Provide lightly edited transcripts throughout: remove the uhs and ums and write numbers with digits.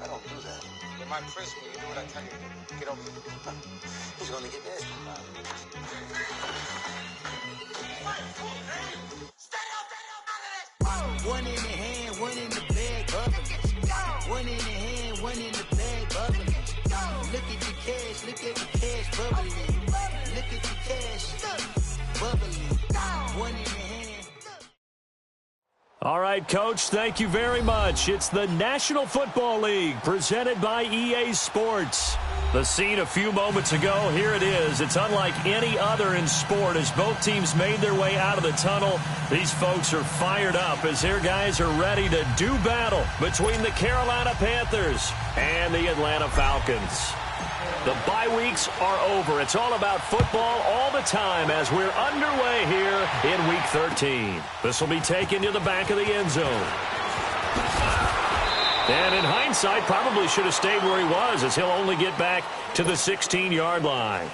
I don't do that. You might press me. You do what I tell you to. Get over here. He's going to get this. One in the hand, one in the bag, bubbling. One in the hand, one in the bag, bubbling. Look at the cash, look at the cash, bubbling. Look at the cash, bubbling. One in the hand. All right, Coach, thank you very much. It's the National Football League presented by EA Sports. The scene a few moments ago, here it is. It's unlike any other in sport as both teams made their way out of the tunnel. These folks are fired up as their guys are ready to do battle between the Carolina Panthers and the Atlanta Falcons. The bye weeks are over. It's all about football all the time as we're underway here in Week 13. This will be taken to the back of the end zone. And in hindsight, probably should have stayed where he was as he'll only get back to the 16-yard line.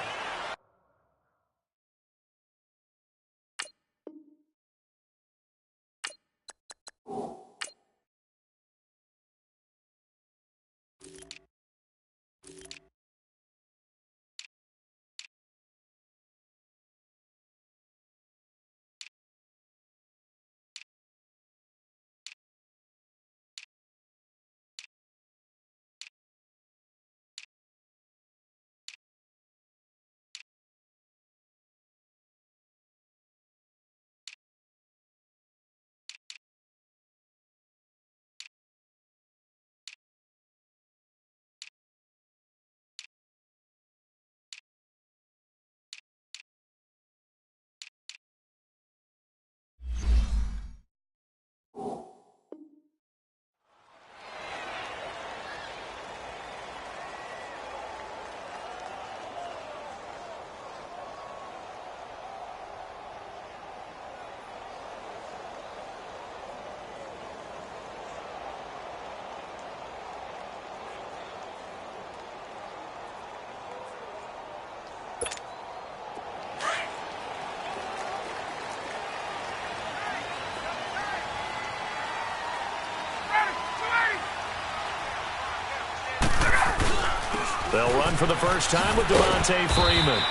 They'll run for the first time with Devontae Freeman.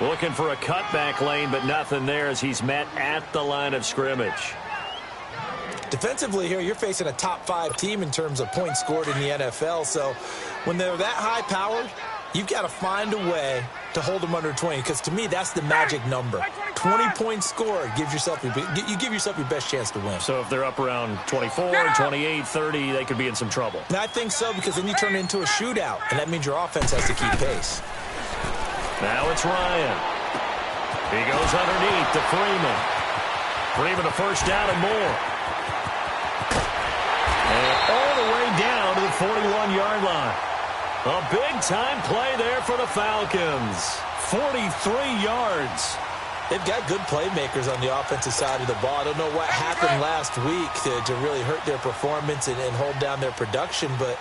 Looking for a cutback lane, but nothing there as he's met at the line of scrimmage. Defensively here, you're facing a top-5 team in terms of points scored in the NFL. So when they're that high-powered, you've got to find a way to hold them under 20. Because to me, that's the magic number. 20 points scored gives yourself you give yourself your best chance to win. So if they're up around 24, 28, 30, they could be in some trouble. And I think so, because then you turn it into a shootout, and that means your offense has to keep pace. Now it's Ryan. He goes underneath to Freeman. Freeman a first down and more. And all the way down to the 41-yard line. A big-time play there for the Falcons. 43 yards. They've got good playmakers on the offensive side of the ball. I don't know what happened last week to really hurt their performance and hold down their production, but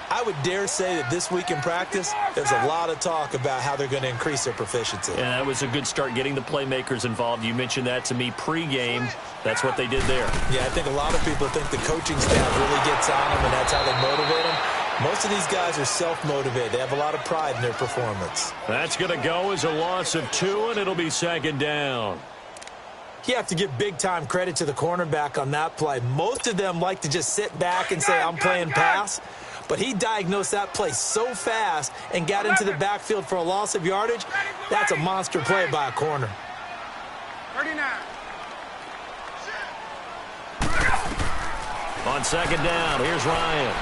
I would dare say that this week in practice, there's a lot of talk about how they're going to increase their proficiency. And that was a good start getting the playmakers involved. You mentioned that to me pregame. That's what they did there. Yeah, I think a lot of people think the coaching staff really gets on them, and that's how they motivate them. Most of these guys are self-motivated. They have a lot of pride in their performance. That's going to go as a loss of 2, and it'll be second down. You have to give big-time credit to the cornerback on that play. Most of them like to just sit back and say, I'm playing pass. But he diagnosed that play so fast and got into the backfield for a loss of yardage. That's a monster play by a corner. 39. On second down, here's Ryan.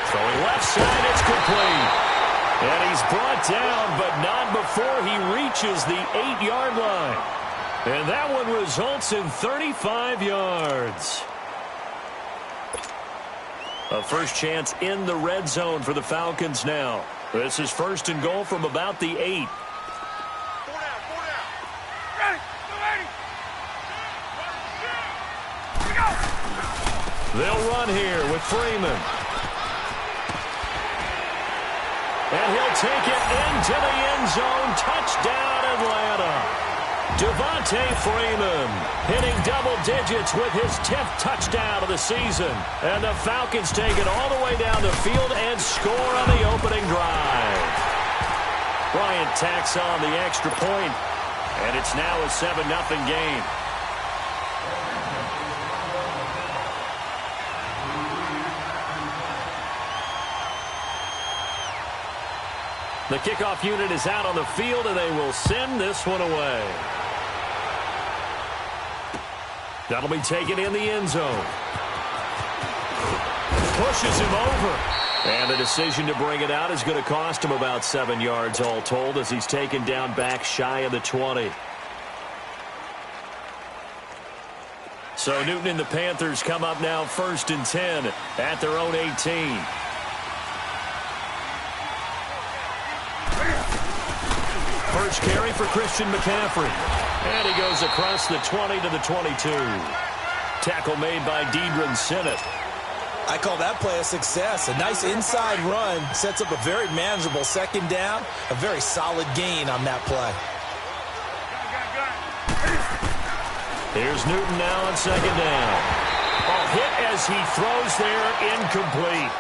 Throwing left side, it's complete. And he's brought down, but not before he reaches the 8-yard line. And that one results in 35 yards. A first chance in the red zone for the Falcons now. This is first and goal from about the 8. They'll run here with Freeman. And he'll take it into the end zone. Touchdown, Atlanta. Devontae Freeman hitting double digits with his 10th touchdown of the season. And the Falcons take it all the way down the field and score on the opening drive. Bryant tacks on the extra point, and it's now a 7-0 game. The kickoff unit is out on the field, and they will send this one away. That'll be taken in the end zone. Pushes him over. And the decision to bring it out is going to cost him about 7 yards all told as he's taken down back shy of the 20. So Newton and the Panthers come up now 1st and 10 at their own 18. First carry for Christian McCaffrey. And he goes across the 20 to the 22. Tackle made by Deidron Sinnott. I call that play a success. A nice inside run sets up a very manageable second down. A very solid gain on that play. Here's Newton now on second down. A hit as he throws there, incomplete.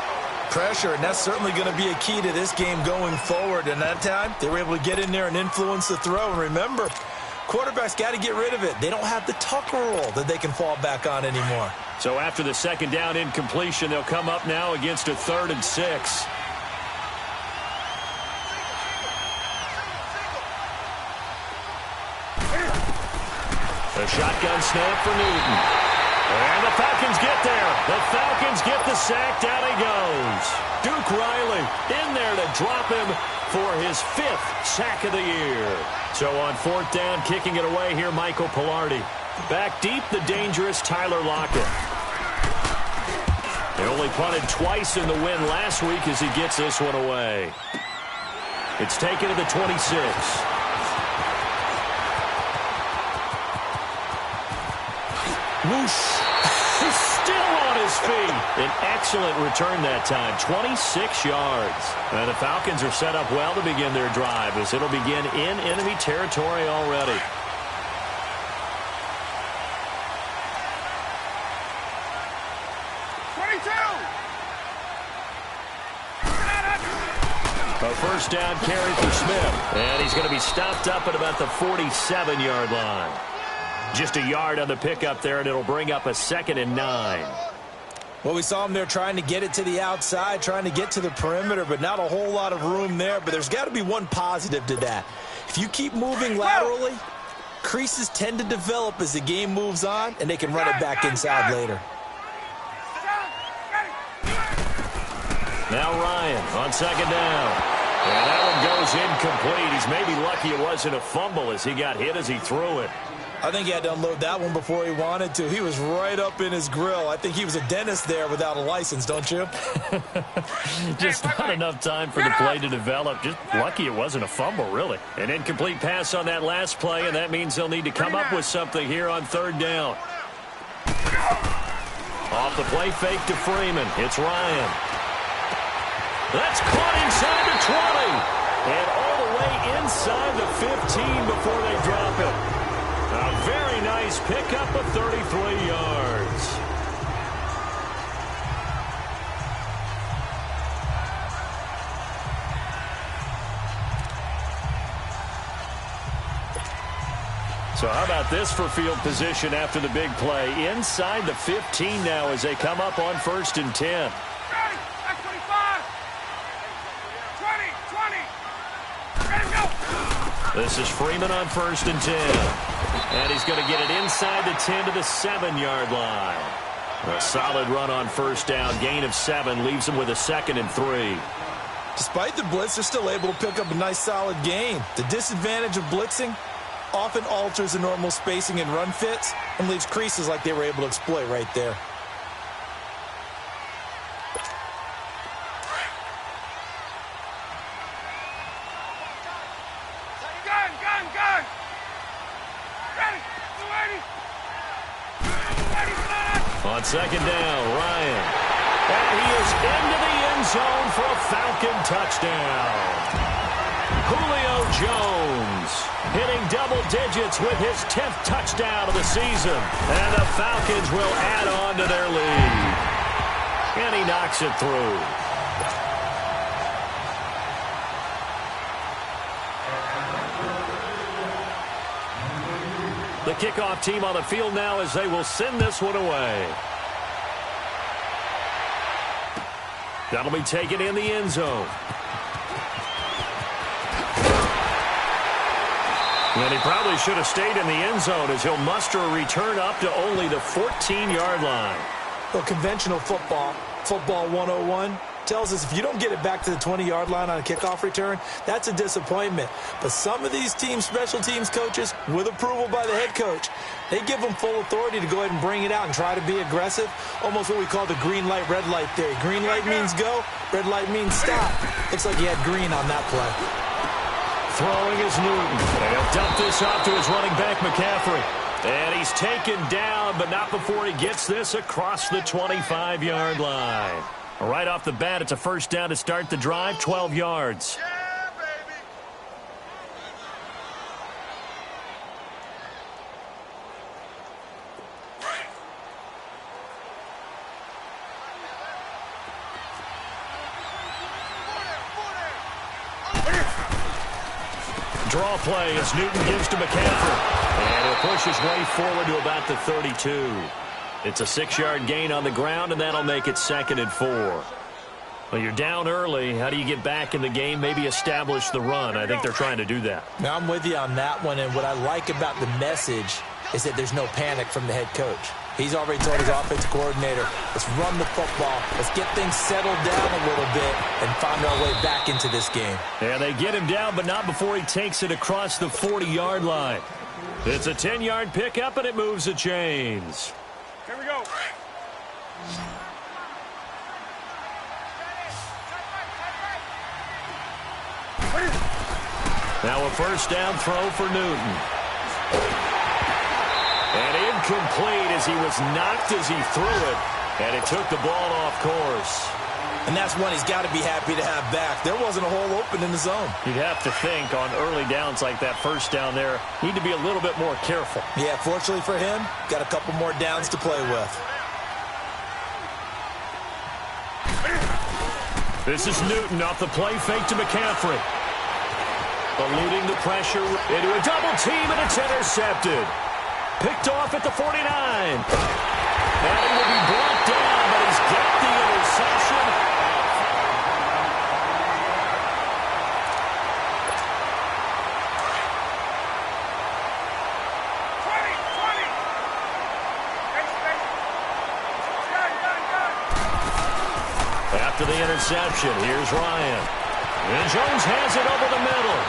Pressure, and that's certainly going to be a key to this game going forward. And that time, they were able to get in there and influence the throw. And remember, quarterbacks got to get rid of it. They don't have the Tucker rule that they can fall back on anymore. So after the second down incompletion, they'll come up now against a 3rd and 6. A shotgun snap for Newton. And the Falcons get there. The Falcons get the sack. Down he goes. Duke Riley in there to drop him for his 5th sack of the year. So on 4th down, kicking it away here, Michael Pilardi. Back deep, the dangerous Tyler Lockett. They only punted twice in the win last week as he gets this one away. It's taken to the 26. Whoosh. He's still on his feet. An excellent return that time, 26 yards. And the Falcons are set up well to begin their drive as it'll begin in enemy territory already. A first down carry for Smith. And he's going to be stopped up at about the 47-yard line. Just a yard on the pickup there, and it'll bring up a 2nd and 9. Well, we saw him there trying to get it to the outside, trying to get to the perimeter, but not a whole lot of room there. But there's got to be one positive to that. If you keep moving laterally, creases tend to develop as the game moves on, and they can run it back inside later. Now Ryan on second down. And that one goes incomplete. He's maybe lucky it wasn't a fumble as he got hit as he threw it. I think he had to unload that one before he wanted to. He was right up in his grill. I think he was a dentist there without a license, don't you? Just not enough time for the play to develop. Just lucky it wasn't a fumble, really. An incomplete pass on that last play, and that means they'll need to come up with something here on 3rd down. Off the play fake to Freeman. It's Ryan. That's caught inside the 20. And all the way inside the 15 before they drop it. A very nice pickup of 33 yards. So how about this for field position after the big play? Inside the 15 now as they come up on 1st and 10. This is Freeman on 1st and 10. And he's going to get it inside the 10 to the 7-yard line. A solid run on 1st down. Gain of 7 leaves him with a 2nd and 3. Despite the blitz, they're still able to pick up a nice solid gain. The disadvantage of blitzing often alters the normal spacing and run fits and leaves creases like they were able to exploit right there. On second down, Ryan. And he is into the end zone for a Falcon touchdown. Julio Jones hitting double digits with his 10th touchdown of the season. And the Falcons will add on to their lead. And he knocks it through. The kickoff team on the field now as they will send this one away. That'll be taken in the end zone. And he probably should have stayed in the end zone as he'll muster a return up to only the 14-yard line. Well, conventional football 101, tells us if you don't get it back to the 20-yard line on a kickoff return, that's a disappointment. But some of these teams, special teams coaches, with approval by the head coach, they give them full authority to go ahead and bring it out and try to be aggressive, almost what we call the green light, red light theory. Green light means go, red light means stop. Looks like he had green on that play. Throwing is Newton. And he'll dump this off to his running back, McCaffrey. And he's taken down, but not before he gets this across the 25-yard line. Right off the bat, it's a first down to start the drive, 12 yards. Yeah, baby. Draw play as Newton gives to McCaffrey. And he'll push his way forward to about the 32. It's a 6-yard gain on the ground, and that'll make it 2nd and 4. Well, you're down early. How do you get back in the game? Maybe establish the run. I think they're trying to do that. Now, I'm with you on that one, and what I like about the message is that there's no panic from the head coach. He's already told his offensive coordinator, let's run the football, let's get things settled down a little bit and find our way back into this game. And they get him down, but not before he takes it across the 40-yard line. It's a 10-yard pickup, and it moves the chains. Here we go. Now a first down throw for Newton. And incomplete as he was knocked as he threw it. And it took the ball off course. And that's one he's got to be happy to have back. There wasn't a hole open in the zone. You'd have to think on early downs like that first down there, need to be a little bit more careful. Yeah, fortunately for him, got a couple more downs to play with. This is Newton off the play fake to McCaffrey. Eluding the pressure into a double team, and it's intercepted. Picked off at the 49. And he will be brought down, but he's got the interception. After the interception, here's Ryan. And Jones has it over the middle.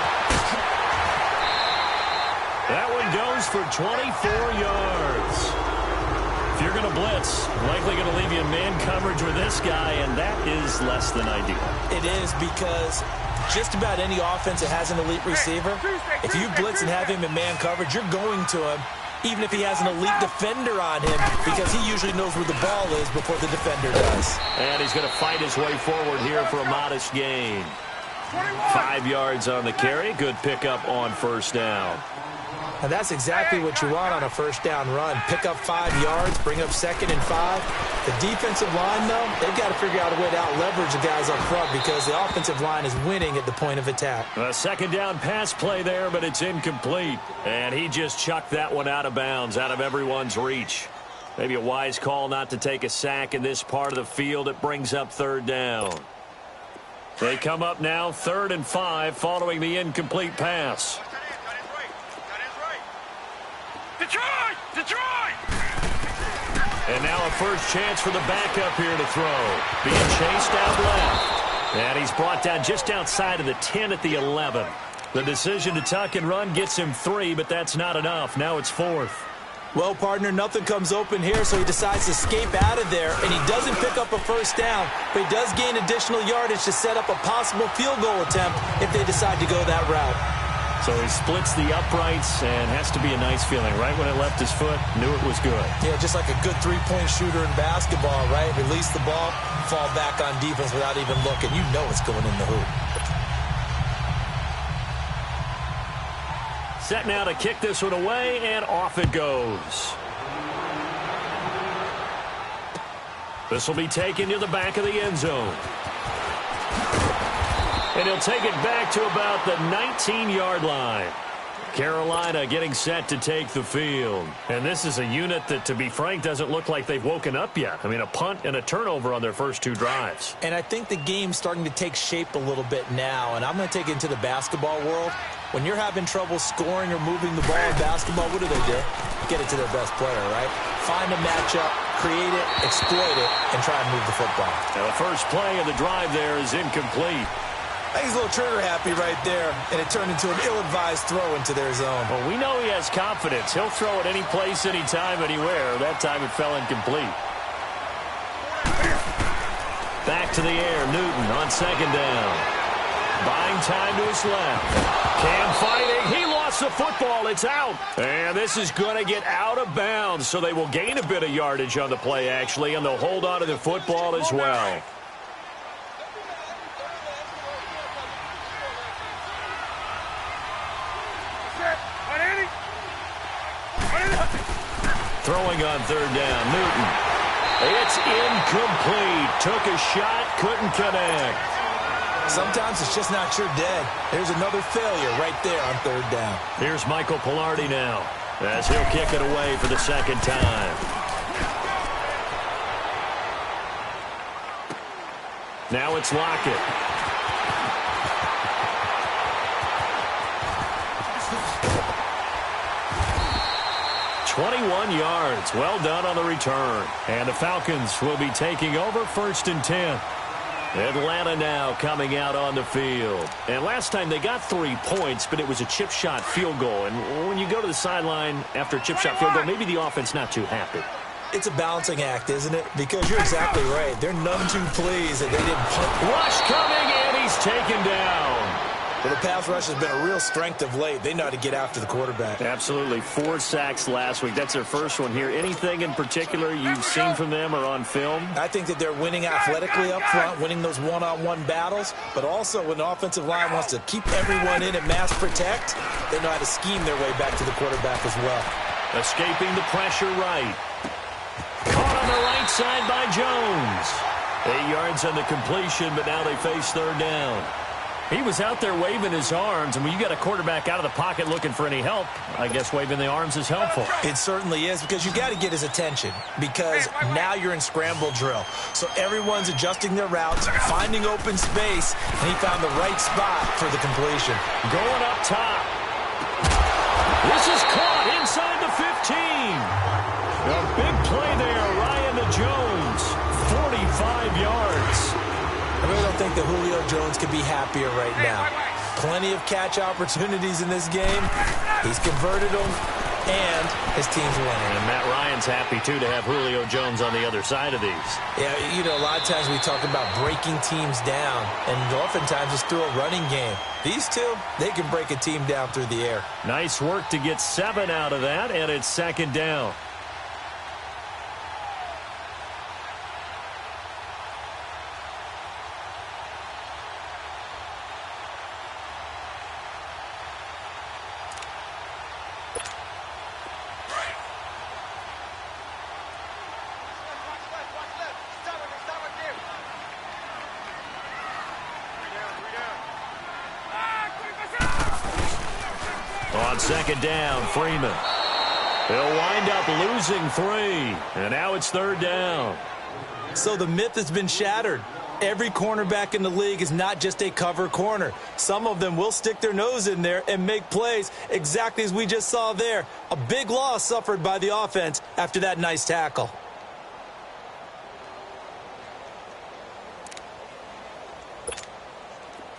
That one goes for 24 yards. If you're going to blitz, likely going to leave you in man coverage with this guy, and that is less than ideal. It is because just about any offense that has an elite receiver, if you blitz and have him in man coverage, you're going to him, even if he has an elite defender on him, because he usually knows where the ball is before the defender does. And he's going to fight his way forward here for a modest gain. 5 yards on the carry. Good pickup on first down. And that's exactly what you want on a first down run. Pick up 5 yards, bring up 2nd and 5. The defensive line, though, they've got to figure out a way to out-leverage the guys up front because the offensive line is winning at the point of attack. A second down pass play there, but it's incomplete. And he just chucked that one out of bounds, out of everyone's reach. Maybe a wise call not to take a sack in this part of the field. It brings up 3rd down. They come up now 3rd and 5 following the incomplete pass. Detroit! Detroit! And now a first chance for the backup here to throw. Being chased out left. And he's brought down just outside of the 10 at the 11. The decision to tuck and run gets him 3, but that's not enough. Now it's 4th. Well, partner, nothing comes open here, so he decides to escape out of there, and he doesn't pick up a first down, but he does gain additional yardage to set up a possible field goal attempt if they decide to go that route. So he splits the uprights and has to be a nice feeling. Right when it left his foot, knew it was good. Yeah, just like a good three-point shooter in basketball, right? Release the ball, fall back on defense without even looking. You know it's going in the hoop. set now to kick this one away, and off it goes. This will be taken to the back of the end zone. And he'll take it back to about the 19-yard line. Carolina getting set to take the field. And this is a unit that, to be frank, doesn't look like they've woken up yet. I mean, a punt and a turnover on their first two drives. And I think the game's starting to take shape a little bit now. And I'm going to take it into the basketball world. When you're having trouble scoring or moving the ball in basketball, what do? Get it to their best player, right? Find a matchup, create it, exploit it, and try and move the football. Now the first play of the drive there is incomplete. I think he's a little trigger happy right there, and it turned into an ill-advised throw into their zone. Well, we know he has confidence. He'll throw it any place, anytime, anywhere. That time it fell incomplete. Back to the air, Newton on second down. Buying time to his left. Cam fighting. He lost the football. It's out. And this is going to get out of bounds, so they will gain a bit of yardage on the play, actually, and they'll hold on to the football as well. Throwing on third down, Newton. It's incomplete. Took a shot, couldn't connect. Sometimes it's just not your day. There's another failure right there on third down. Here's Michael Pilardi now, as he'll kick it away for the second time. Now it's Lockett. 21 yards. Well done on the return. And the Falcons will be taking over 1st and 10. Atlanta now coming out on the field. And last time they got 3 points, but it was a chip shot field goal. And when you go to the sideline after a chip shot field goal, maybe the offense not too happy. It's a balancing act, isn't it? Because you're exactly right. They're none too pleased that they didn't punt. Rush coming, and he's taken down. Well, the pass rush has been a real strength of late. They know how to get after the quarterback. Absolutely. 4 sacks last week. That's their first one here. Anything in particular you've seen from them or on film? I think that they're winning athletically up front, winning those one-on-one battles, but also when the offensive line wants to keep everyone in and mass protect, they know how to scheme their way back to the quarterback as well. Escaping the pressure right. Caught on the right side by Jones. 8 yards on the completion, but now they face third down. He was out there waving his arms, and when you got a quarterback out of the pocket looking for any help, I guess waving the arms is helpful. It certainly is, because you got to get his attention, because now you're in scramble drill. So everyone's adjusting their routes, finding open space, and he found the right spot for the completion. Going up top. This is caught inside the 15. A big play there, Ryan to Jones. 45 yards. I really don't think that Julio Jones could be happier right now. Plenty of catch opportunities in this game. He's converted them, and his team's winning. And Matt Ryan's happy, too, to have Julio Jones on the other side of these. Yeah, you know, a lot of times we talk about breaking teams down, and oftentimes it's through a running game. These two, they can break a team down through the air. Nice work to get 7 out of that, and it's second down. On second down, Freeman. He'll wind up losing 3, and now it's third down. So the myth has been shattered. Every cornerback in the league is not just a cover corner. Some of them will stick their nose in there and make plays exactly as we just saw there. A big loss suffered by the offense after that nice tackle.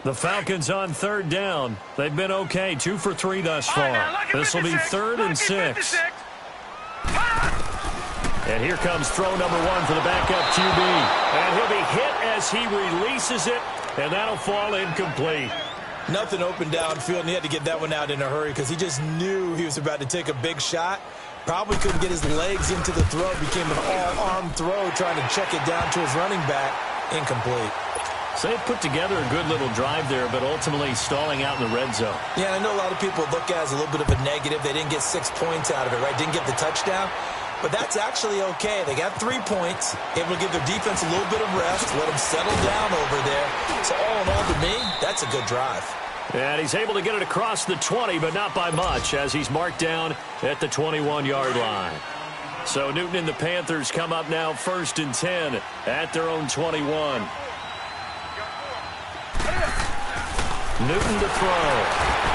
The Falcons on third down. They've been okay, 2 for 3 thus far. This will be 3rd and 6. And here comes throw number 1 for the backup QB. And he'll be hit as he releases it, and that'll fall incomplete. Nothing open downfield, and he had to get that one out in a hurry because he just knew he was about to take a big shot. Probably couldn't get his legs into the throw. Became an all-arm throw trying to check it down to his running back. Incomplete. So they've put together a good little drive there, but ultimately stalling out in the red zone. Yeah, I know a lot of people look at it as a little bit of a negative. They didn't get 6 points out of it, right? Didn't get the touchdown. But that's actually okay. They got 3 points, able to give their defense a little bit of rest, let them settle down over there. So all in all, to me, that's a good drive. And he's able to get it across the 20, but not by much, as he's marked down at the 21-yard line. So Newton and the Panthers come up now 1st and 10 at their own 21. Newton to throw.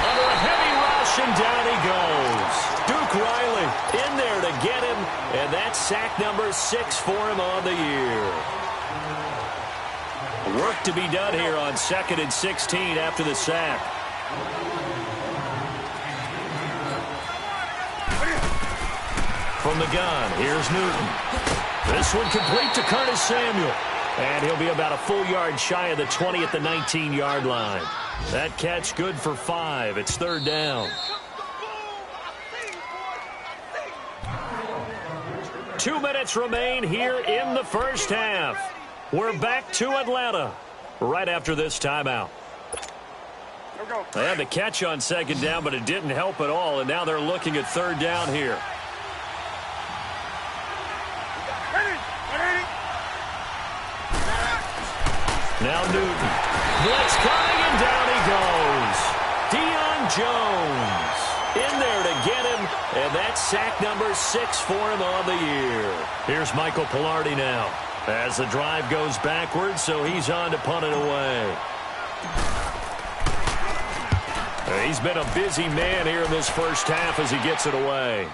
Under a heavy rush, and down he goes. Duke Riley in there to get him, and that's sack number 6 for him on the year. Work to be done here on 2nd and 16 after the sack. From the gun, here's Newton. This one complete to Curtis Samuel. And he'll be about a full yard shy of the 20 at the 19-yard line. That catch good for 5. It's 3rd down. 2 minutes remain here in the first half. We're back to Atlanta right after this timeout. They had the catch on 2nd down, but it didn't help at all, and now they're looking at 3rd down here. Now Newton. Blitz coming, and down he goes. Deion Jones in there to get him, and that's sack number 6 for him on the year. Here's Michael Pilardi now as the drive goes backwards, so he's on to punt it away. He's been a busy man here in this first half as he gets it away.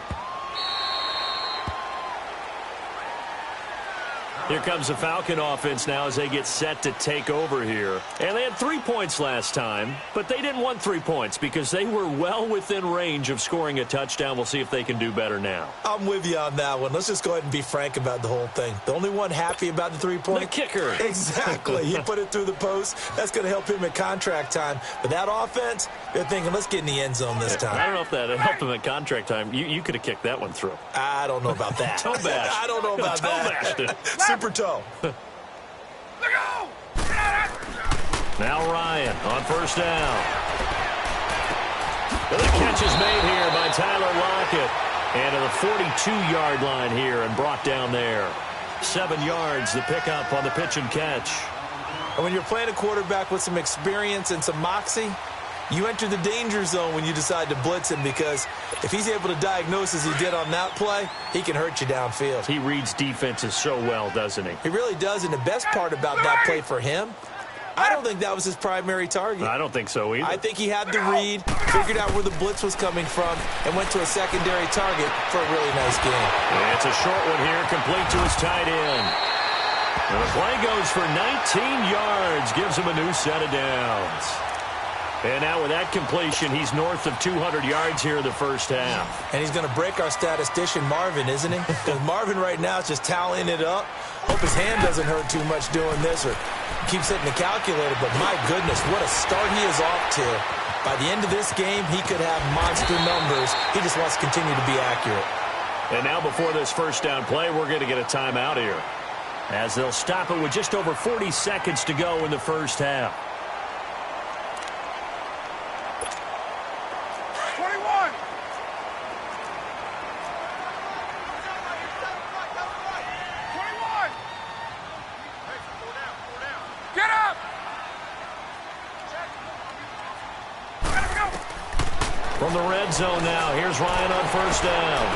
Here comes the Falcon offense now as they get set to take over here. And they had 3 points last time, but they didn't want 3 points because they were well within range of scoring a touchdown. We'll see if they can do better now. I'm with you on that one. Let's just go ahead and be frank about the whole thing. The only one happy about the 3-point? The kicker. Exactly. He put it through the post. That's going to help him at contract time. But that offense, they're thinking, let's get in the end zone this time. I don't know if that helped him at contract time. You could have kicked that one through. I don't know about that. Toe bash. I don't know about that. Toe bashed it. Super toe. Now Ryan on 1st down. The catch is made here by Tyler Lockett. And to the 42-yard line here and brought down there. 7 yards, the pickup on the pitch and catch. And when you're playing a quarterback with some experience and some moxie, you enter the danger zone when you decide to blitz him, because if he's able to diagnose as he did on that play, he can hurt you downfield. He reads defenses so well, doesn't he? He really does, and the best part about that play for him, I don't think that was his primary target. I don't think so either. I think he had the read, figured out where the blitz was coming from, and went to a secondary target for a really nice game. And it's a short one here, complete to his tight end. And the play goes for 19 yards, gives him a new set of downs. And now with that completion, he's north of 200 yards here in the first half. And he's going to break our statistician, Marvin, isn't he? Because Marvin right now is just tallying it up. Hope his hand doesn't hurt too much doing this or keeps hitting the calculator. But my goodness, what a start he is off to. By the end of this game, he could have monster numbers. He just wants to continue to be accurate. And now before this first down play, we're going to get a timeout here, as they'll stop it with just over 40 seconds to go in the first half. 21. Get up! From the red zone now, here's Ryan on 1st down.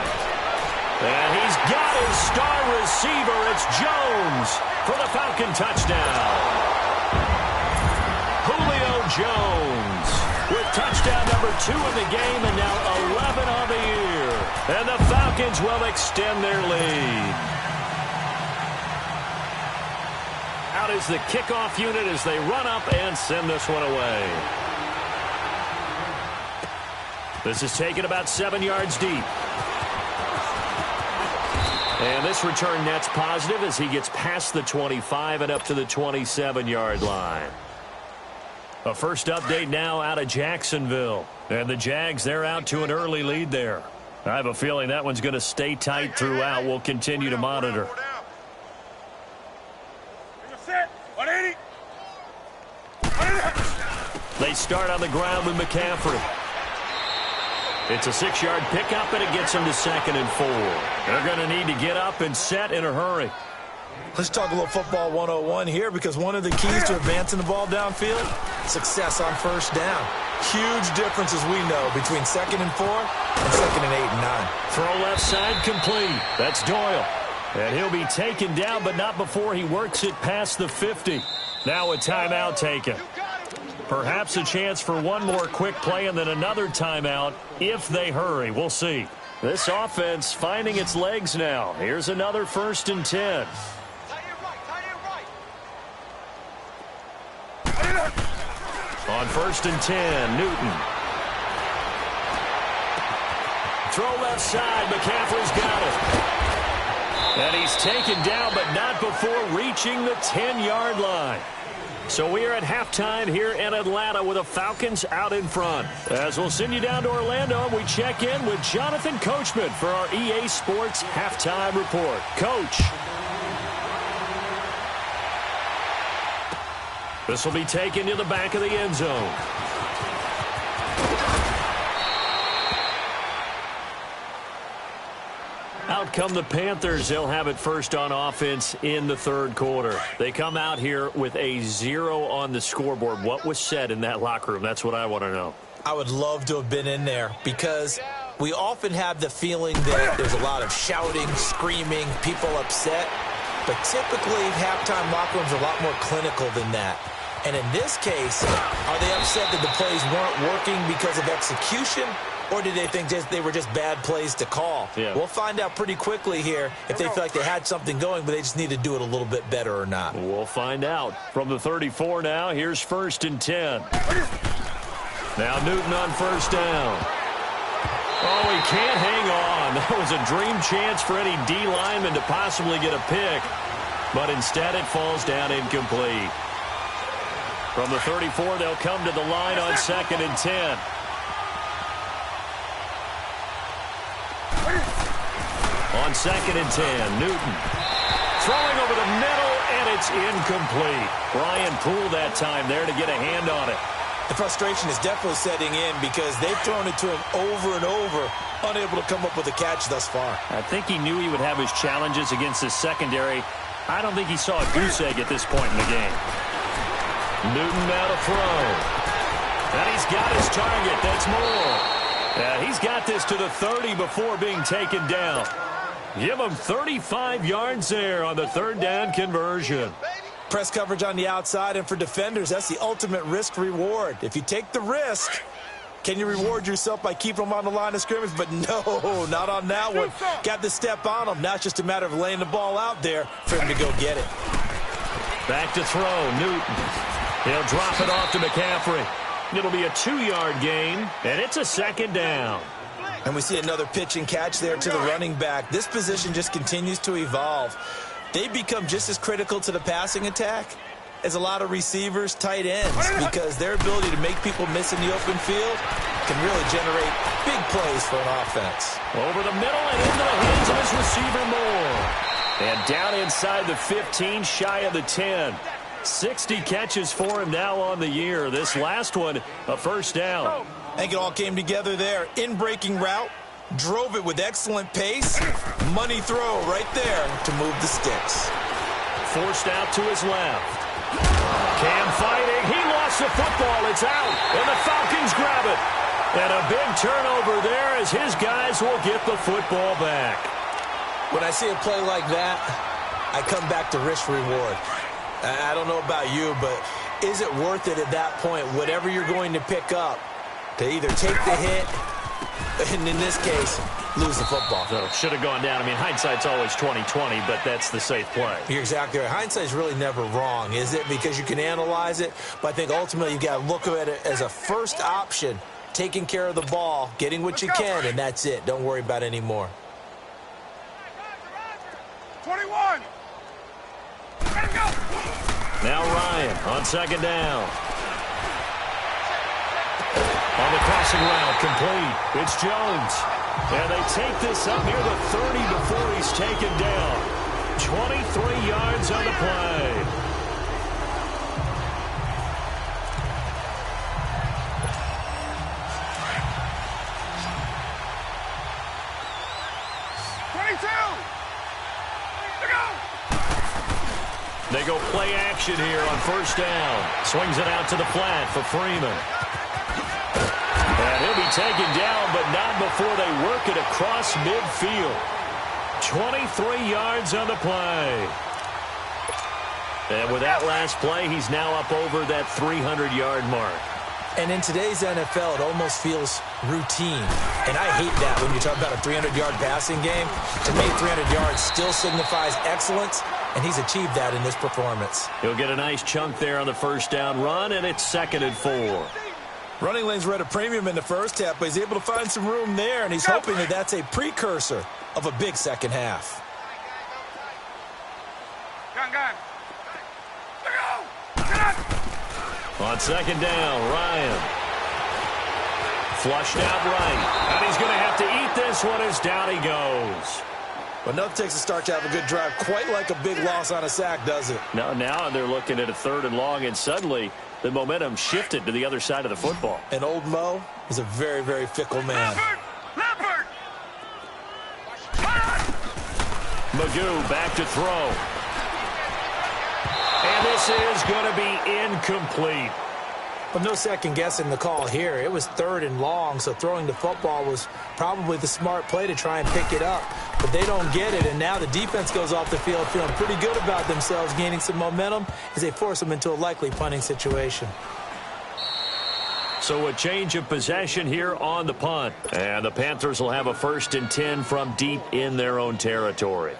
And he's got his star receiver. It's Jones for the Falcon touchdown. Julio Jones with touchdown number 2 in the game, and now 11 on the year. And the Falcons will extend their lead. Out is the kickoff unit as they run up and send this one away. This is taken about 7 yards deep. And this return net's positive as he gets past the 25 and up to the 27-yard line. A first update now out of Jacksonville. And the Jags, they're out to an early lead there. I have a feeling that one's going to stay tight throughout. We'll continue to monitor. Set. 180. They start on the ground with McCaffrey. It's a 6-yard pickup, and it gets them to 2nd and 4. They're going to need to get up and set in a hurry. Let's talk a little football 101 here, because one of the keys to advancing the ball downfield, success on first down. Huge difference, as we know, between 2nd and 4 and 2nd and 8 and 9. Throw left side complete. That's Doyle. And he'll be taken down, but not before he works it past the 50. Now a timeout taken. Perhaps a chance for one more quick play and then another timeout if they hurry. We'll see. This offense finding its legs now. Here's another 1st and 10. On 1st and 10, Newton. Throw left side. McCaffrey's got it. And he's taken down, but not before reaching the 10-yard line. So we are at halftime here in Atlanta with the Falcons out in front. As we'll send you down to Orlando, we check in with Jonathan Coachman for our EA Sports Halftime Report. Coach. This will be taken to the back of the end zone. Out come the Panthers. They'll have it first on offense in the 3rd quarter. They come out here with a 0 on the scoreboard. What was said in that locker room? That's what I want to know. I would love to have been in there, because we often have the feeling that there's a lot of shouting, screaming, people upset. But typically, halftime locker rooms are a lot more clinical than that. And in this case, are they upset that the plays weren't working because of execution? Or did they think they were just bad plays to call? Yeah. We'll find out pretty quickly here if they feel like they had something going, but they just need to do it a little bit better or not. We'll find out. From the 34 now, here's 1st and 10. Now Newton on 1st down. Oh, he can't hang on. That was a dream chance for any D lineman to possibly get a pick. But instead it falls down incomplete. From the 34, they'll come to the line on 2nd and 10. On 2nd and 10, Newton. Throwing over the middle, and it's incomplete. Brian Poole that time there to get a hand on it. The frustration is definitely setting in, because they've thrown it to him over and over, unable to come up with a catch thus far. I think he knew he would have his challenges against his secondary. I don't think he saw a goose egg at this point in the game. Newton now to throw. And he's got his target. That's Moore. He's got this to the 30 before being taken down. Give him 35 yards there on the 3rd down conversion. Press coverage on the outside, and for defenders, that's the ultimate risk-reward. If you take the risk, can you reward yourself by keeping them on the line of scrimmage? But no, not on that one. Got the step on him. Now it's just a matter of laying the ball out there for him to go get it. Back to throw, Newton. He'll drop it off to McCaffrey. It'll be a 2-yard gain, and it's a 2nd down. And we see another pitch and catch there to the running back. This position just continues to evolve. They become just as critical to the passing attack as a lot of receivers, tight ends, because their ability to make people miss in the open field can really generate big plays for an offense. Over the middle and into the hands of his receiver, Moore. And down inside the 15, shy of the 10. 60 catches for him now on the year. This last one, a 1st down. I think it all came together there. In-breaking route, drove it with excellent pace. Money throw right there to move the sticks. Forced out to his left. Cam fighting. He lost the football. It's out. And the Falcons grab it. And a big turnover there as his guys will get the football back. When I see a play like that, I come back to risk-reward. I don't know about you, but is it worth it at that point, whatever you're going to pick up, to either take the hit, and in this case, lose the football? So should have gone down. I mean, hindsight's always 20/20, but that's the safe play. You're exactly right. Hindsight's really never wrong, is it? Because you can analyze it, but I think ultimately you got to look at it as a first option, taking care of the ball, getting what you can, and that's it. Don't worry about any more. 21. Let go. Now Ryan on 2nd down. On the crossing route, complete. It's Jones. And they take this up near the 30 before he's taken down. 23 yards on the play. They go play action here on first down. Swings it out to the flat for Freeman. And he'll be taken down, but not before they work it across midfield. 23 yards on the play. And with that last play, he's now up over that 300-yard mark. And in today's NFL, it almost feels routine. And I hate that when you talk about a 300-yard passing game. To me, 300 yards still signifies excellence, and he's achieved that in this performance. He'll get a nice chunk there on the first down run, and it's 2nd and 4. Running lanes were at a premium in the first half, but he's able to find some room there, and he's hoping that that's a precursor of a big second half. Gun. Get up! On 2nd down, Ryan. Flushed out right. And he's going to have to eat this one as down he goes. Well, nothing takes a start to have a good drive quite like a big loss on a sack, does it? Now they're looking at a 3rd and long, and suddenly the momentum shifted to the other side of the football. And old Mo is a very, very fickle man. Leopard! Magoo back to throw. And this is going to be incomplete. But no second guessing the call here. It was 3rd and long, so throwing the football was probably the smart play to try and pick it up. But they don't get it, and now the defense goes off the field feeling pretty good about themselves, gaining some momentum as they force them into a likely punting situation. So a change of possession here on the punt. And the Panthers will have a 1st and 10 from deep in their own territory.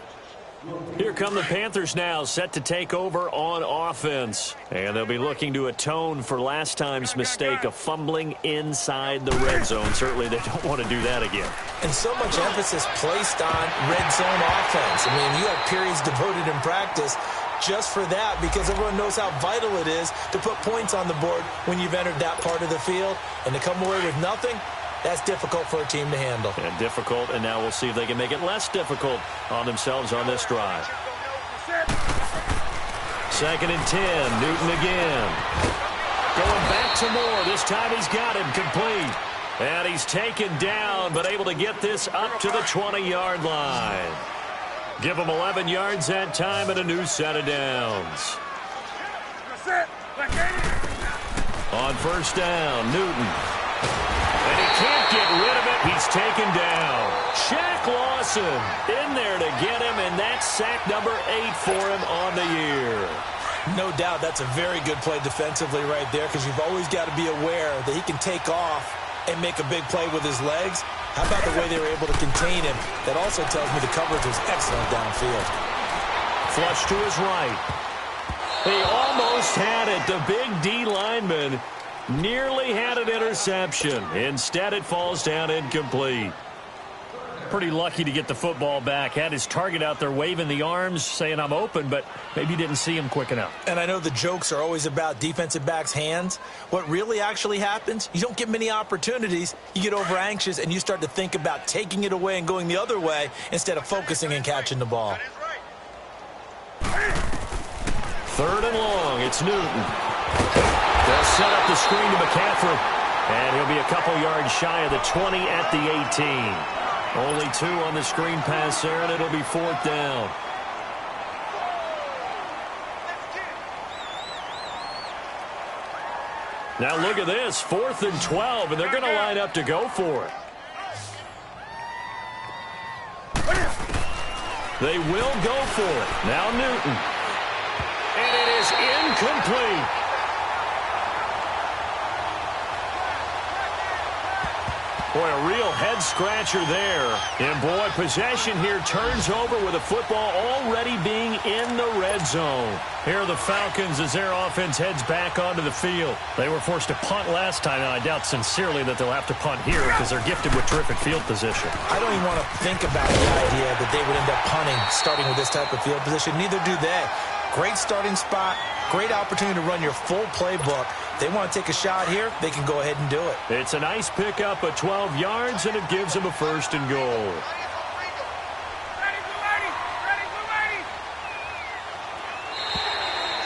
Here come the Panthers now, set to take over on offense. And they'll be looking to atone for last time's mistake of fumbling inside the red zone. Certainly they don't want to do that again. And so much emphasis placed on red zone offense. I mean, you have periods devoted in practice just for that because everyone knows how vital it is to put points on the board when you've entered that part of the field. And to come away with nothing, that's difficult for a team to handle. And difficult, and now we'll see if they can make it less difficult on themselves on this drive. 2nd and 10, Newton again. Going back to Moore. This time he's got him complete. And he's taken down, but able to get this up to the 20-yard line. Give him 11 yards that time and a new set of downs. On first down, Newton. And he can't get rid of it. He's taken down. Shaq Lawson in there to get him, and that's sack number 8 for him on the year. No doubt that's a very good play defensively right there because you've always got to be aware that he can take off and make a big play with his legs. How about the way they were able to contain him? That also tells me the coverage was excellent downfield. Flush to his right. He almost had it. The big D lineman nearly had an interception. Instead, it falls down incomplete. Pretty lucky to get the football back. Had his target out there waving the arms, saying I'm open, but maybe didn't see him quick enough. And I know the jokes are always about defensive backs' hands. What really actually happens, you don't get many opportunities. You get over anxious, and you start to think about taking it away and going the other way instead of focusing and catching the ball. 3rd and long. It's Newton. They'll set up the screen to McCaffrey, and he'll be a couple yards shy of the 20 at the 18. Only 2 on the screen pass there, and it'll be 4th down. Now look at this, 4th and 12, and they're going to line up to go for it. They will go for it. Now Newton. And it is incomplete. Boy, a real head-scratcher there. And, boy, possession here turns over with the football already being in the red zone. Here are the Falcons as their offense heads back onto the field. They were forced to punt last time, and I doubt sincerely that they'll have to punt here because they're gifted with terrific field position. I don't even want to think about the idea that they would end up punting starting with this type of field position. Neither do they. Great starting spot, great opportunity to run your full playbook. They want to take a shot here, they can go ahead and do it. It's a nice pickup of 12 yards, and it gives them a 1st and goal.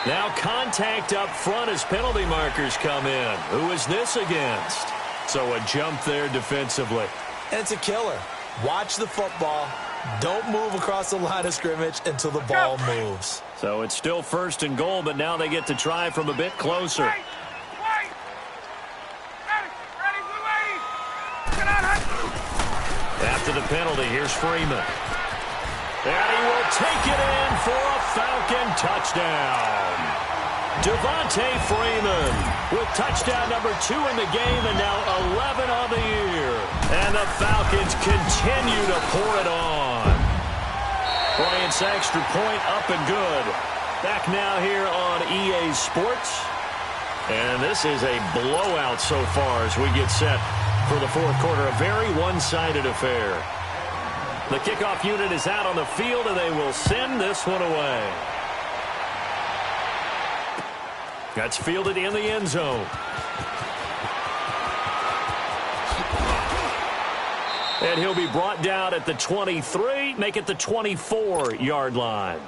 Now contact up front as penalty markers come in. Who is this against? So a jump there defensively. And it's a killer. Watch the football, Don't move across the line of scrimmage until the ball moves. So it's still 1st and goal, but now they get to try from a bit closer. Wait. Ready, blue lady. Get on, After the penalty, here's Freeman. And he will take it in for a Falcon touchdown. Devontae Freeman with touchdown number 2 in the game and now 11 on the year. And the Falcons continue to pour it on. Bryant's extra point up and good. Back now here on EA Sports. And this is a blowout so far as we get set for the 4th quarter. A very one-sided affair. The kickoff unit is out on the field, and they will send this one away. That's fielded in the end zone. And he'll be brought down at the 23, make it the 24-yard line.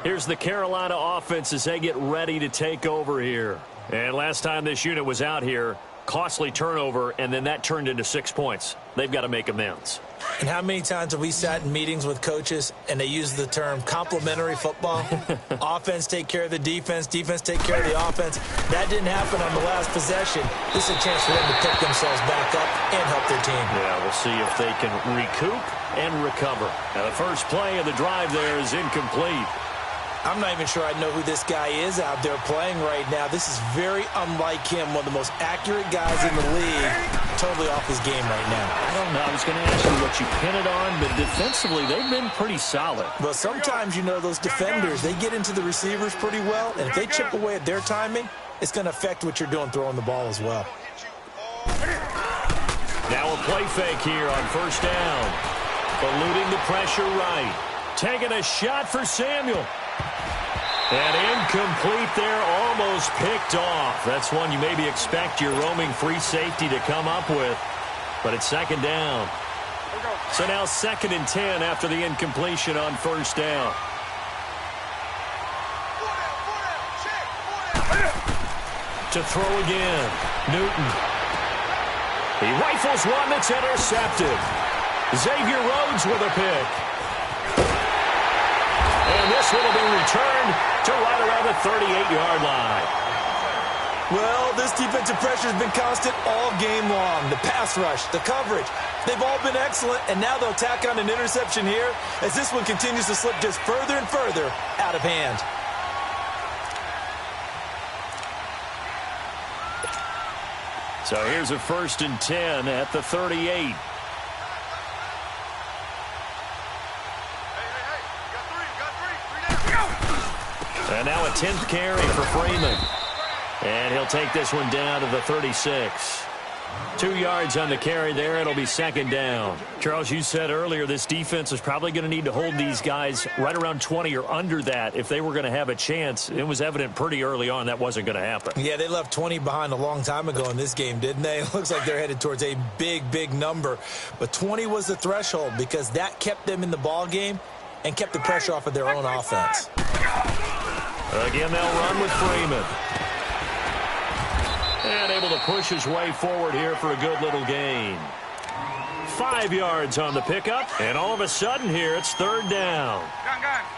Here's the Carolina offense as they get ready to take over here. And last time this unit was out here, costly turnover, and then that turned into 6 points. They've got to make amends. And how many times have we sat in meetings with coaches and they use the term complementary football? Offense take care of the defense, defense take care of the offense. That didn't happen on the last possession. This is a chance for them to pick themselves back up and help their team. Yeah, we'll see if they can recoup and recover. Now, the first play of the drive there is incomplete. I'm not even sure I know who this guy is out there playing right now. This is very unlike him, one of the most accurate guys in the league. Totally off his game right now. I don't know. I was going to ask you what you pin it on, but defensively, they've been pretty solid. But sometimes, you know, those defenders, they get into the receivers pretty well, and if they chip away at their timing, it's going to affect what you're doing throwing the ball as well. Now a play fake here on 1st down. Eluding the pressure right. Taking a shot for Samuel. And incomplete there, almost picked off. That's one you maybe expect your roaming free safety to come up with. But it's 2nd down. So now 2nd and 10 after the incompletion on 1st down. To throw again, Newton. He rifles one that's intercepted. Xavier Rhodes with a pick. And this one will be returned to right around the 38-yard line. Well, this defensive pressure has been constant all game long. The pass rush, the coverage, they've all been excellent, and now they'll tack on an interception here as this one continues to slip just further and further out of hand. So here's a 1st and 10 at the 38. And now a 10th carry for Freeman. And he'll take this one down to the 36. 2 yards on the carry there. It'll be 2nd down. Charles, you said earlier this defense is probably going to need to hold these guys right around 20 or under that if they were going to have a chance. It was evident pretty early on that wasn't going to happen. Yeah, they left 20 behind a long time ago in this game, didn't they? It looks like they're headed towards a big, big number. But 20 was the threshold because that kept them in the ball game and kept the pressure off of their own offense. Again, they'll run with Freeman. And able to push his way forward here for a good little gain. 5 yards on the pickup. And all of a sudden here, it's 3rd down.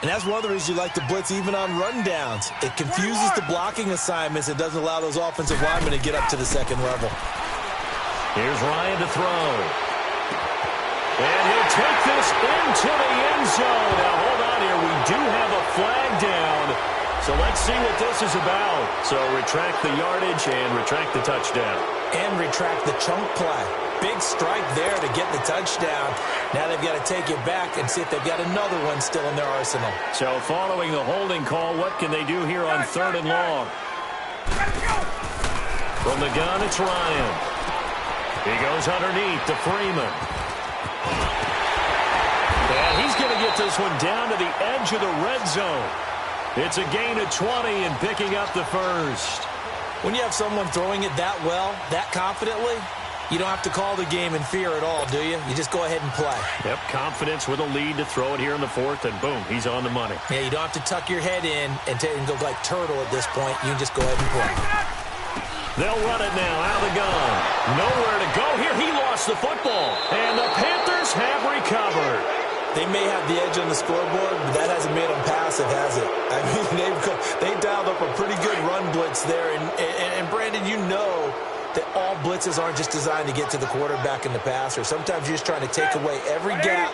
And that's one of the reasons you like to blitz even on rundowns. It confuses the blocking assignments. It doesn't allow those offensive linemen to get up to the 2nd level. Here's Ryan to throw. And he'll take this into the end zone. Now, hold on here. We do have a flag down. So let's see what this is about. So retract the yardage and retract the touchdown. And retract the chunk play. Big strike there to get the touchdown. Now they've got to take it back and see if they've got another one still in their arsenal. So following the holding call, what can they do here on 3rd and long? From the gun, it's Ryan. He goes underneath to Freeman. And he's going to get this one down to the edge of the red zone. It's a gain of 20 and picking up the 1st. When you have someone throwing it that well, that confidently, you don't have to call the game in fear at all, do you? You just go ahead and play. Yep, confidence with a lead to throw it here in the 4th, and boom, he's on the money. Yeah, you don't have to tuck your head in and go like turtle at this point. You can just go ahead and play. They'll run it now out of the gun. Nowhere to go here. He lost the football, and the Panthers have recovered. They may have the edge on the scoreboard, but that hasn't made them passive, has it? I mean, they dialed up a pretty good run blitz there. And Brandon, you know that all blitzes aren't just designed to get to the quarterback and the passer. Sometimes you're just trying to take away every gap,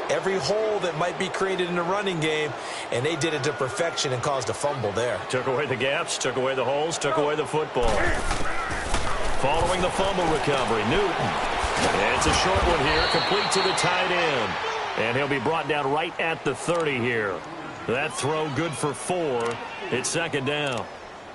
every hole that might be created in the running game, and they did it to perfection and caused a fumble there. Took away the gaps, took away the holes, took away the football. Following the fumble recovery, Newton. It's a short one here, complete to the tight end. And he'll be brought down right at the 30 here. That throw good for 4. It's second down.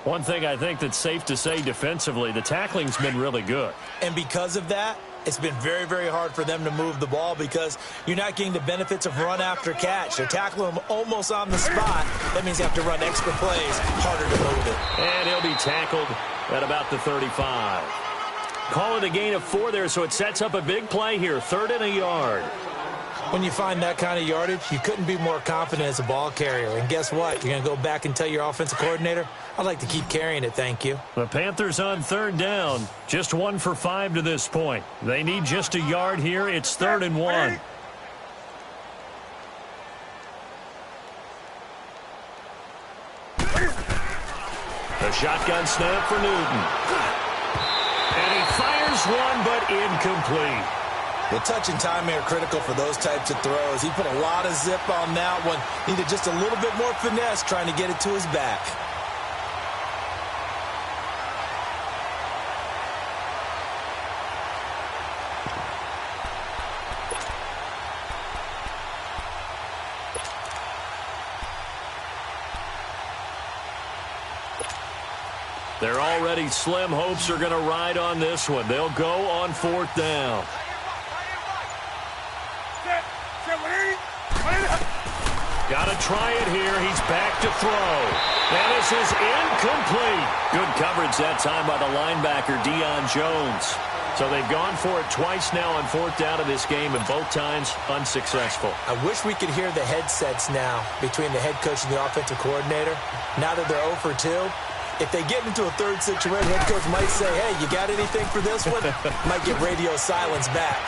One thing I think that's safe to say defensively, the tackling's been really good. And because of that, it's been very, very hard for them to move the ball because you're not getting the benefits of run after catch. They're tackling them almost on the spot. That means you have to run extra plays, harder to move it. And he'll be tackled at about the 35. Call it a gain of 4 there, so it sets up a big play here, 3rd and a yard. When you find that kind of yardage, you couldn't be more confident as a ball carrier. And guess what? You're going to go back and tell your offensive coordinator, I'd like to keep carrying it, thank you. The Panthers on 3rd down. Just 1 for 5 to this point. They need just a yard here. It's 3rd and 1. The shotgun snap for Newton. And he fires one, but incomplete. The touch and time are critical for those types of throws. He put a lot of zip on that one. Needed just a little bit more finesse trying to get it to his back. They're already slim hopes are going to ride on this one. They'll go on 4th down. Got to try it here. He's back to throw. And this is incomplete. Good coverage that time by the linebacker, Deion Jones. So they've gone for it twice now on 4th down of this game, and both times unsuccessful. I wish we could hear the headsets now between the head coach and the offensive coordinator. Now that they're 0 for 2, if they get into a 3rd situation, head coach might say, hey, you got anything for this one? Might get radio silence back.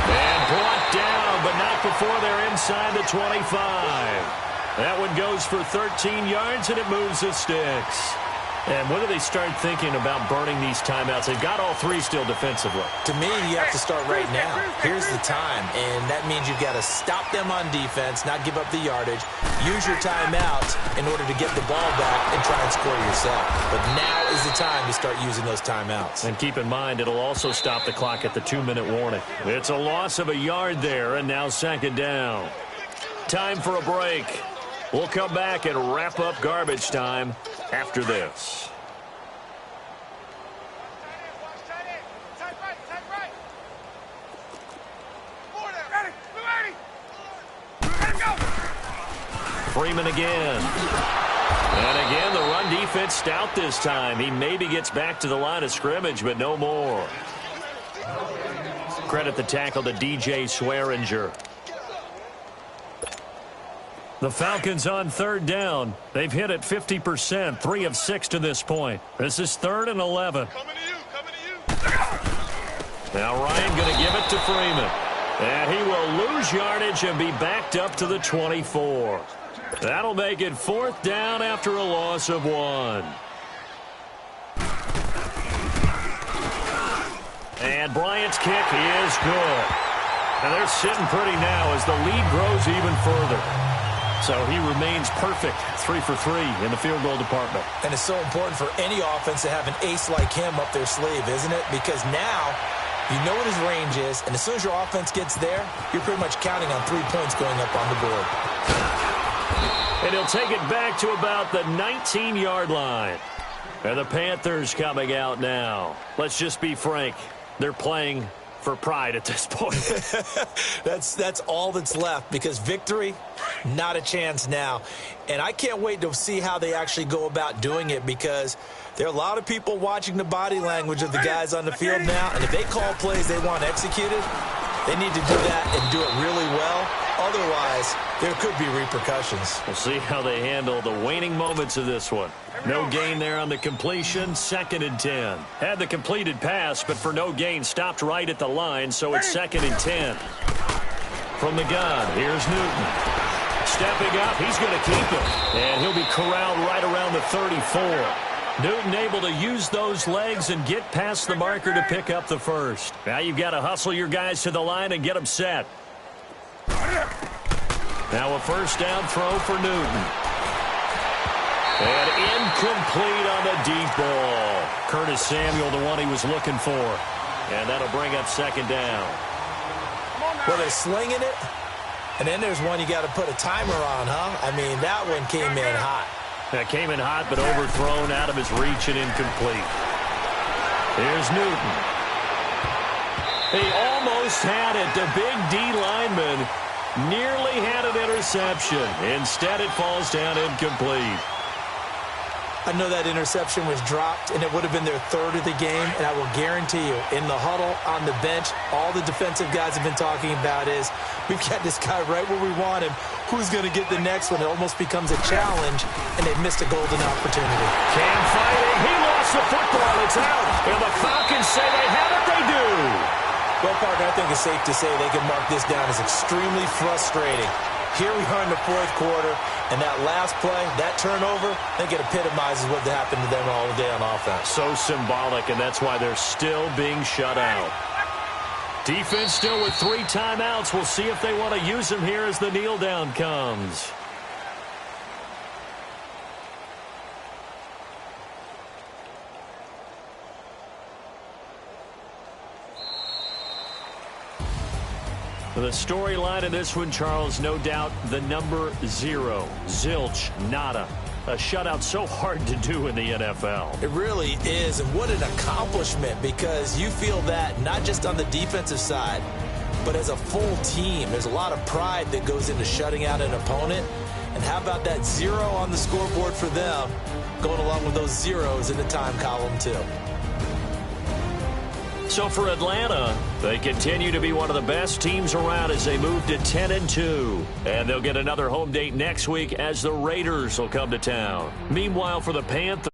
And brought down, but not before they're inside the 25. That one goes for 13 yards, and it moves the sticks. And when do they start thinking about burning these timeouts? They've got all 3 still defensively. To me, you have to start right now. Here's the time, and that means you've got to stop them on defense, not give up the yardage, use your timeouts in order to get the ball back and try and score yourself. But now is the time to start using those timeouts. And keep in mind, it'll also stop the clock at the 2-minute warning. It's a loss of a yard there, and now second down. Time for a break. We'll come back and wrap up garbage time after this. Freeman again. And again, the run defense stout this time. He maybe gets back to the line of scrimmage, but no more. Credit the tackle to DJ Swearinger. The Falcons on 3rd down. They've hit it 50%, 3 of 6 to this point. This is 3rd and 11. Coming to you. Now Ryan going to give it to Freeman. And he will lose yardage and be backed up to the 24. That'll make it 4th down after a loss of 1. And Bryant's kick is good. And they're sitting pretty now as the lead grows even further. So he remains perfect, 3 for 3 in the field goal department. And it's so important for any offense to have an ace like him up their sleeve, isn't it? Because now you know what his range is, and as soon as your offense gets there, you're pretty much counting on 3 points going up on the board. And he'll take it back to about the 19-yard line. And the Panthers coming out now. Let's just be frank. They're playing for pride at this point. That's all that's left, because victory, not a chance now. And I can't wait to see how they actually go about doing it, because there are a lot of people watching the body language of the guys on the field now, and if they call plays they want executed, they need to do that and do it really well. Otherwise, there could be repercussions. We'll see how they handle the waning moments of this one. No gain there on the completion, 2nd and 10. Had the completed pass, but for no gain, stopped right at the line, so it's 2nd and 10. From the gun, here's Newton. Stepping up, he's going to keep it. And he'll be corralled right around the 34. Newton able to use those legs and get past the marker to pick up the first. Now you've got to hustle your guys to the line and get them set. Now a first down throw for Newton. And incomplete on the deep ball. Curtis Samuel, the one he was looking for. And that'll bring up second down. Well, they're slinging it. And then there's one you got to put a timer on, huh? I mean, that one came in hot. That came in hot, but overthrown out of his reach and incomplete. Here's Newton. He almost had it. The big D lineman nearly had an interception. Instead, it falls down incomplete. I know that interception was dropped, and it would have been their third of the game, and I will guarantee you, in the huddle, on the bench, all the defensive guys have been talking about is, we've got this guy right where we want him. Who's going to get the next one? It almost becomes a challenge, and they've missed a golden opportunity. Cam fighting. He lost the football. It's out. And the Falcons say they have it. They do. Well, partner, I think it's safe to say they can mark this down as extremely frustrating. Here we are in the fourth quarter, and that last play, that turnover, I think it epitomizes what happened to them all day on offense. So symbolic, and that's why they're still being shut out. Defense still with 3 timeouts. We'll see if they want to use them here as the kneel down comes. The storyline of this one, Charles, no doubt the number 0. Zilch, nada. A shutout so hard to do in the NFL. It really is, and what an accomplishment, because you feel that not just on the defensive side, but as a full team. There's a lot of pride that goes into shutting out an opponent. And how about that 0 on the scoreboard for them, going along with those zeros in the time column too. So for Atlanta, they continue to be one of the best teams around as they move to 10-2. And they'll get another home date next week as the Raiders will come to town. Meanwhile, for the Panthers,